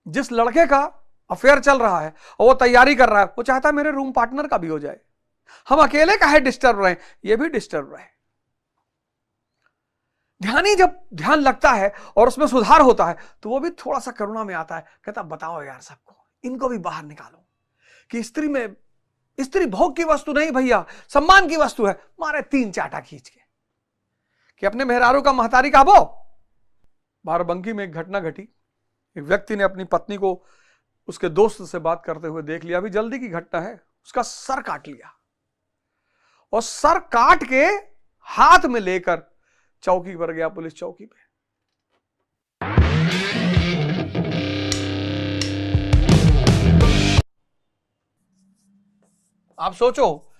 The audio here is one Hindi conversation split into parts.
जिस लड़के का अफेयर चल रहा है और वो तैयारी कर रहा है, वो चाहता है मेरे रूम पार्टनर का भी हो जाए, हम अकेले काहे डिस्टर्ब रहे, ये भी डिस्टर्ब रहे। ध्यानी जब ध्यान लगता है और उसमें सुधार होता है तो वो भी थोड़ा सा करुणा में आता है, कहता बताओ यार सबको, इनको भी बाहर निकालो कि स्त्री भोग की वस्तु नहीं भैया, सम्मान की वस्तु है। मारे 3 चाटा खींच के कि अपने मेहरारू का महतारी का बो। बाराबंकी में एक घटना घटी, एक व्यक्ति ने अपनी पत्नी को उसके दोस्त से बात करते हुए देख लिया, अभी जल्दी की घटना है, उसका सर काट लिया और सर काट के हाथ में लेकर चौकी पर गया, पुलिस चौकी पे। आप सोचो,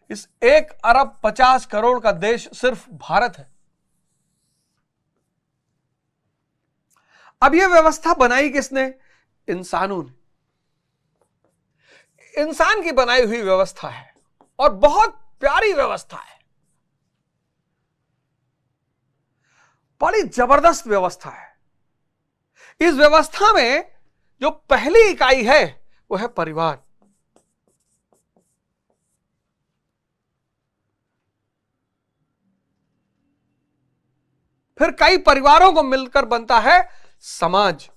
इस 1 अरब 50 करोड़ का देश सिर्फ भारत है। अब यह व्यवस्था बनाई किसने? इंसानों ने। इंसान की बनाई हुई व्यवस्था है और बहुत प्यारी व्यवस्था है, बड़ी जबरदस्त व्यवस्था है। इस व्यवस्था में जो पहली इकाई है वो है परिवार। फिर कई परिवारों को मिलकर बनता है समाज,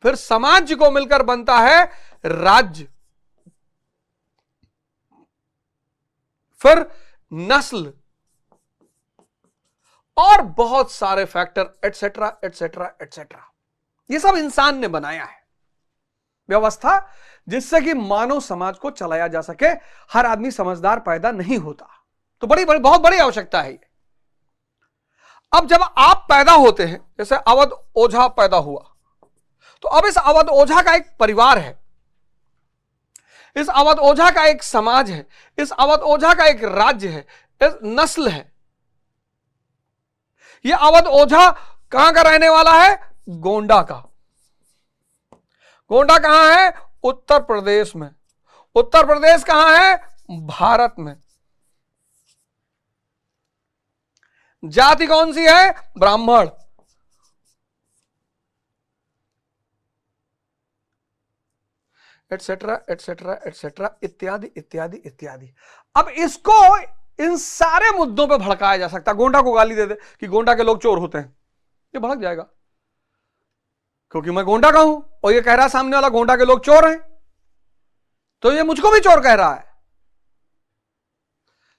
फिर समाज को मिलकर बनता है राज्य, फिर नस्ल और बहुत सारे फैक्टर एटसेट्रा एटसेट्रा एटसेट्रा। ये सब इंसान ने बनाया है व्यवस्था, जिससे कि मानव समाज को चलाया जा सके। हर आदमी समझदार पैदा नहीं होता, तो बहुत बड़ी आवश्यकता है ये। अब जब आप पैदा होते हैं, जैसे अवध ओझा पैदा हुआ, तो अब इस अवध ओझा का एक परिवार है, इस अवध ओझा का एक समाज है, इस अवध ओझा का एक राज्य है, एक नस्ल है। यह अवध ओझा कहां का रहने वाला है? गोंडा का। गोंडा कहां है? उत्तर प्रदेश में। उत्तर प्रदेश कहां है? भारत में। जाति कौन सी है? ब्राह्मण। एटसेट्रा एटसेट्रा एटसेट्रा इत्यादि इत्यादि इत्यादि। अब इसको इन सारे मुद्दों पे भड़काया जा सकता है। गोंडा को गाली दे दे कि गोंडा के लोग चोर होते हैं, ये भड़क जाएगा, क्योंकि मैं गोंडा का हूं और ये कह रहा है सामने वाला गोंडा के लोग चोर हैं, तो ये मुझको भी चोर कह रहा है।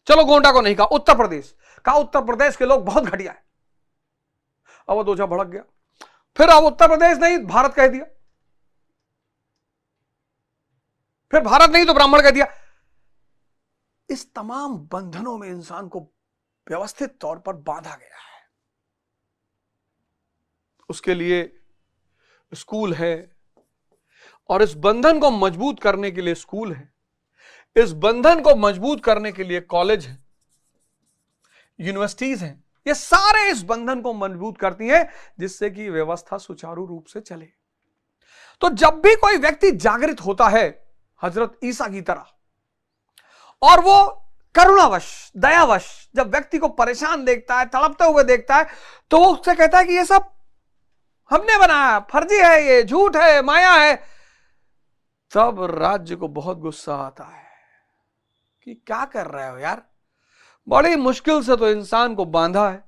चलो गोंडा को नहीं कहा, उत्तर प्रदेश कहा, उत्तर प्रदेश के लोग बहुत घटिया है। अवध ओझा भड़क गया, फिर अब उत्तर प्रदेश नहीं भारत कह दिया, फिर भारत नहीं तो ब्राह्मण कह दिया। इस तमाम बंधनों में इंसान को व्यवस्थित तौर पर बांधा गया है। उसके लिए स्कूल है, और इस बंधन को मजबूत करने के लिए स्कूल है, इस बंधन को मजबूत करने के लिए कॉलेज है, यूनिवर्सिटीज हैं। ये सारे इस बंधन को मजबूत करती हैं, जिससे कि व्यवस्था सुचारू रूप से चले। तो जब भी कोई व्यक्ति जागृत होता है हजरत ईसा की तरह, और वो करुणावश दयावश जब व्यक्ति को परेशान देखता है, तड़पते हुए देखता है, तो वो उससे कहता है कि ये सब हमने बनाया, फर्जी है, ये झूठ है, माया है। तब राज्य को बहुत गुस्सा आता है कि क्या कर रहे हो यार, बड़ी मुश्किल से तो इंसान को बांधा है,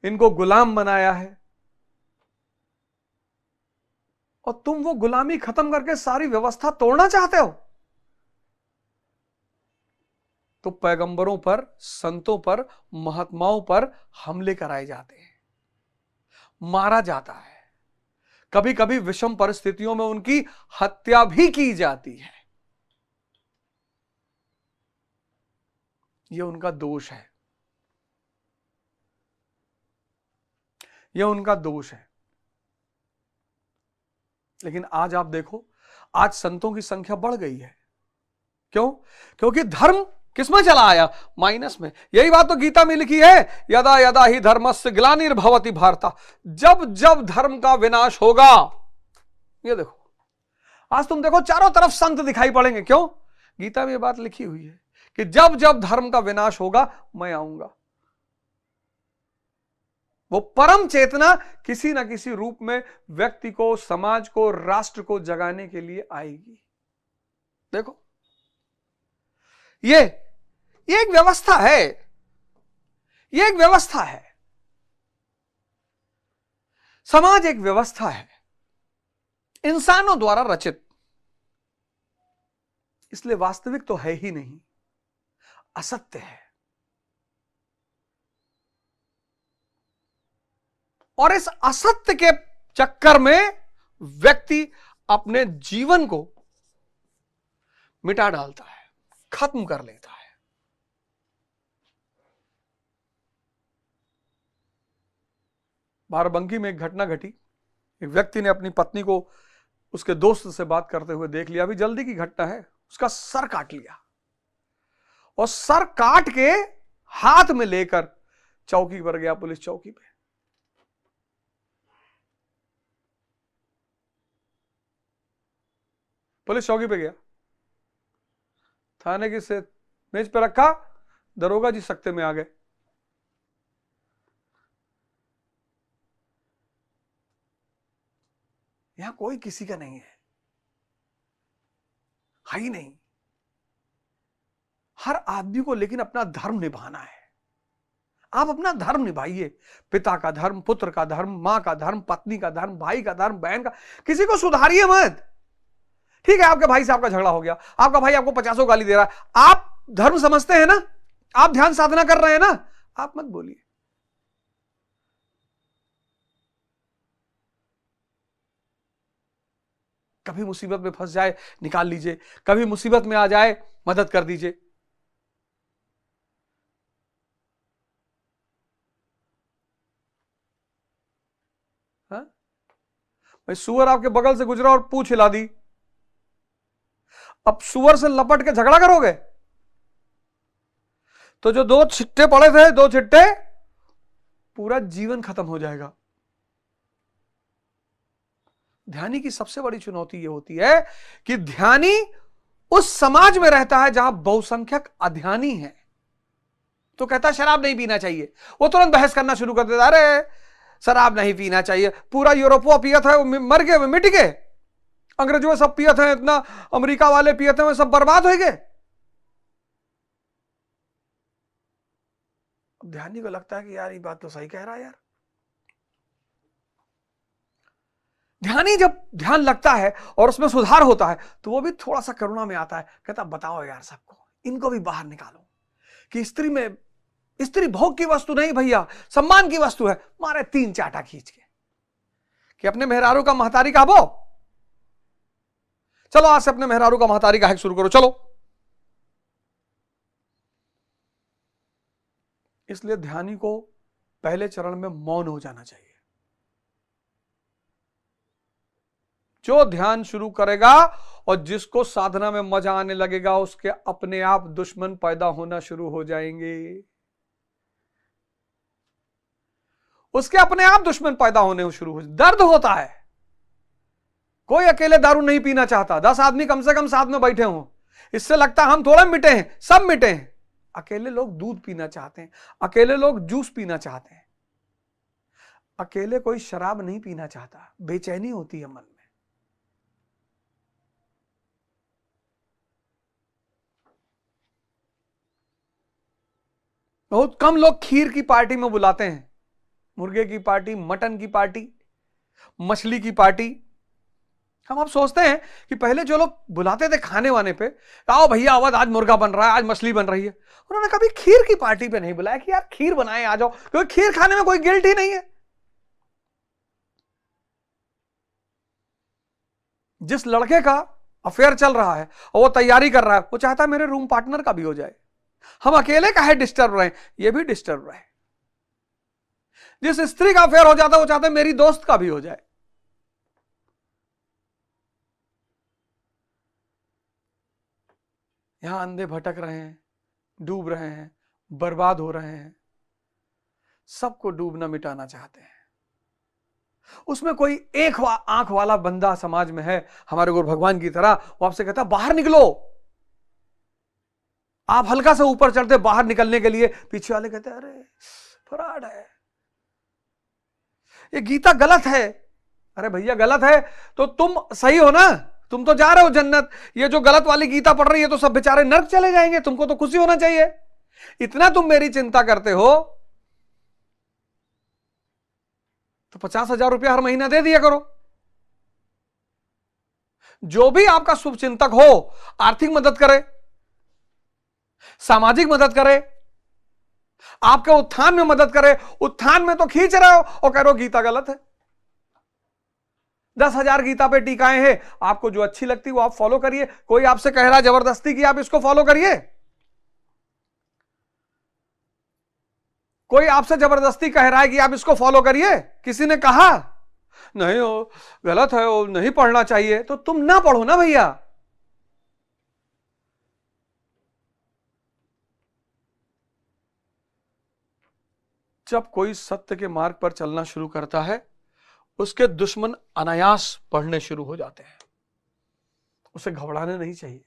इनको गुलाम बनाया है, और तुम वो गुलामी खत्म करके सारी व्यवस्था तोड़ना चाहते हो। तो पैगंबरों पर, संतों पर, महात्माओं पर हमले कराए जाते हैं, मारा जाता है, कभी कभी विषम परिस्थितियों में उनकी हत्या भी की जाती है। यह उनका दोष है, यह उनका दोष है। लेकिन आज आप देखो, आज संतों की संख्या बढ़ गई है। क्यों? क्योंकि धर्म किसमें चला आया? माइनस में। यही बात तो गीता में लिखी है, यदा यदा ही धर्मस्य ग्लानिर्भवति भारत। जब जब धर्म का विनाश होगा, ये देखो आज तुम देखो चारों तरफ संत दिखाई पड़ेंगे। क्यों? गीता में ये बात लिखी हुई है कि जब जब धर्म का विनाश होगा मैं आऊंगा। वो परम चेतना किसी ना किसी रूप में व्यक्ति को, समाज को, राष्ट्र को जगाने के लिए आएगी। देखो, ये एक व्यवस्था है, ये एक व्यवस्था है। समाज एक व्यवस्था है, इंसानों द्वारा रचित, इसलिए वास्तविक तो है ही नहीं, असत्य है। और इस असत्य के चक्कर में व्यक्ति अपने जीवन को मिटा डालता है, खत्म कर लेता है। बाराबंकी में एक घटना घटी। एक व्यक्ति ने अपनी पत्नी को उसके दोस्त से बात करते हुए देख लिया। अभी जल्दी की घटना है, उसका सर काट लिया और सर काट के हाथ में लेकर चौकी पर गया, पुलिस चौकी पे। पुलिस चौकी पे गया, थाने की से मेज पे रखा, दरोगा जी सख्ते में आ गए। यहां कोई किसी का नहीं है ही नहीं। हर आदमी को लेकिन अपना धर्म निभाना है। आप अपना धर्म निभाइए, पिता का धर्म, पुत्र का धर्म, मां का धर्म, पत्नी का धर्म, भाई का धर्म, बहन का। किसी को सुधारिए मत। ठीक है, आपके भाई से आपका झगड़ा हो गया, आपका भाई आपको 50 गाली दे रहा है, आप धर्म समझते हैं ना, आप ध्यान साधना कर रहे हैं ना, आप मत बोलिए। कभी मुसीबत में फंस जाए, निकाल लीजिए। कभी मुसीबत में आ जाए, मदद कर दीजिए। हाँ? भाई, सुअर आपके बगल से गुजरा और पूंछ हिला दी, अब सुअर से लपट के झगड़ा करोगे? तो जो 2 छिट्टे पड़े थे, 2 छिट्टे, पूरा जीवन खत्म हो जाएगा। ध्यानी की सबसे बड़ी चुनौती यह होती है कि ध्यानी उस समाज में रहता है जहां बहुसंख्यक अध्यानी है। तो कहता शराब नहीं पीना चाहिए, वो तुरंत बहस करना शुरू कर देता, अरे शराब नहीं पीना चाहिए, पूरा यूरोपवा पिया था, मर गए, मिट गए। अंग्रेजों सब पिए थे, इतना अमेरिका वाले पिए थे, सब बर्बाद हो गए। अब ध्यानी को लगता है कि यार ये बात तो सही कह रहा है यार। ध्यानी जब ध्यान लगता है और उसमें सुधार होता है तो वो भी थोड़ा सा करुणा में आता है, कहता बताओ यार सबको, इनको भी बाहर निकालो कि स्त्री भोग की वस्तु नहीं भैया, सम्मान की वस्तु है। मारे 3 चाटा खींच के कि अपने मेहरारू का महतारी का बो, चलो आज से अपने मेहरारू का महतारी का हक शुरू करो, चलो। इसलिए ध्यानी को पहले चरण में मौन हो जाना चाहिए। जो ध्यान शुरू करेगा और जिसको साधना में मजा आने लगेगा, उसके अपने आप दुश्मन पैदा होना शुरू हो जाएंगे। उसके अपने आप दुश्मन पैदा होने शुरू हो, दर्द होता है। कोई अकेले दारू नहीं पीना चाहता, 10 आदमी कम से कम साथ में बैठे हों, इससे लगता हम थोड़ा मिटे हैं, सब मिटे हैं। अकेले लोग दूध पीना चाहते हैं, अकेले लोग जूस पीना चाहते हैं, अकेले कोई शराब नहीं पीना चाहता, बेचैनी होती है मन में। बहुत कम लोग खीर की पार्टी में बुलाते हैं, मुर्गे की पार्टी, मटन की पार्टी, मछली की पार्टी। हम अब सोचते हैं कि पहले जो लोग बुलाते थे खाने वाने पे, आओ भैया आवाज, आज मुर्गा बन रहा है, आज मछली बन रही है, उन्होंने कभी खीर की पार्टी पे नहीं बुलाया कि यार खीर बनाए आ जाओ, क्योंकि खीर खाने में कोई गिल्ट ही नहीं है। जिस लड़के का अफेयर चल रहा है और वो तैयारी कर रहा है, वो चाहता है मेरे रूम पार्टनर का भी हो जाए। हम अकेले का है डिस्टर्ब रहे, ये भी डिस्टर्ब रहे। जिस स्त्री का अफेयर हो जाता है वो चाहता है मेरी दोस्त का भी हो जाए। यहां अंधे भटक रहे हैं, डूब रहे हैं, बर्बाद हो रहे हैं, सबको डूबना मिटाना चाहते हैं। उसमें कोई एक आंख वाला बंदा समाज में है हमारे गुरु भगवान की तरह, वो आपसे कहता बाहर निकलो। आप हल्का से ऊपर चढ़ते बाहर निकलने के लिए, पीछे वाले कहते अरे फ्रॉड है, ये गीता गलत है। अरे भैया गलत है तो तुम सही हो ना, तुम तो जा रहे हो जन्नत। ये जो गलत वाली गीता पढ़ रही है तो सब बेचारे नर्क चले जाएंगे, तुमको तो खुशी होना चाहिए। इतना तुम मेरी चिंता करते हो तो 50,000 रुपया हर महीना दे दिया करो। जो भी आपका शुभ चिंतक हो, आर्थिक मदद करे, सामाजिक मदद करे, आपके उत्थान में मदद करे, उत्थान में तो खींच रहे हो और कह रहे हो गीता गलत है। 10,000 गीता पे टीकाएं हैं, आपको जो अच्छी लगती है वो आप फॉलो करिए। कोई आपसे कह रहा है जबरदस्ती कि आप इसको फॉलो करिए, कोई आपसे जबरदस्ती कह रहा है कि आप इसको फॉलो करिए, किसी ने कहा नहीं हो गलत है, वो नहीं पढ़ना चाहिए, तो तुम ना पढ़ो ना भैया। जब कोई सत्य के मार्ग पर चलना शुरू करता है, उसके दुश्मन अनायास पढ़ने शुरू हो जाते हैं। उसे घबराना नहीं चाहिए।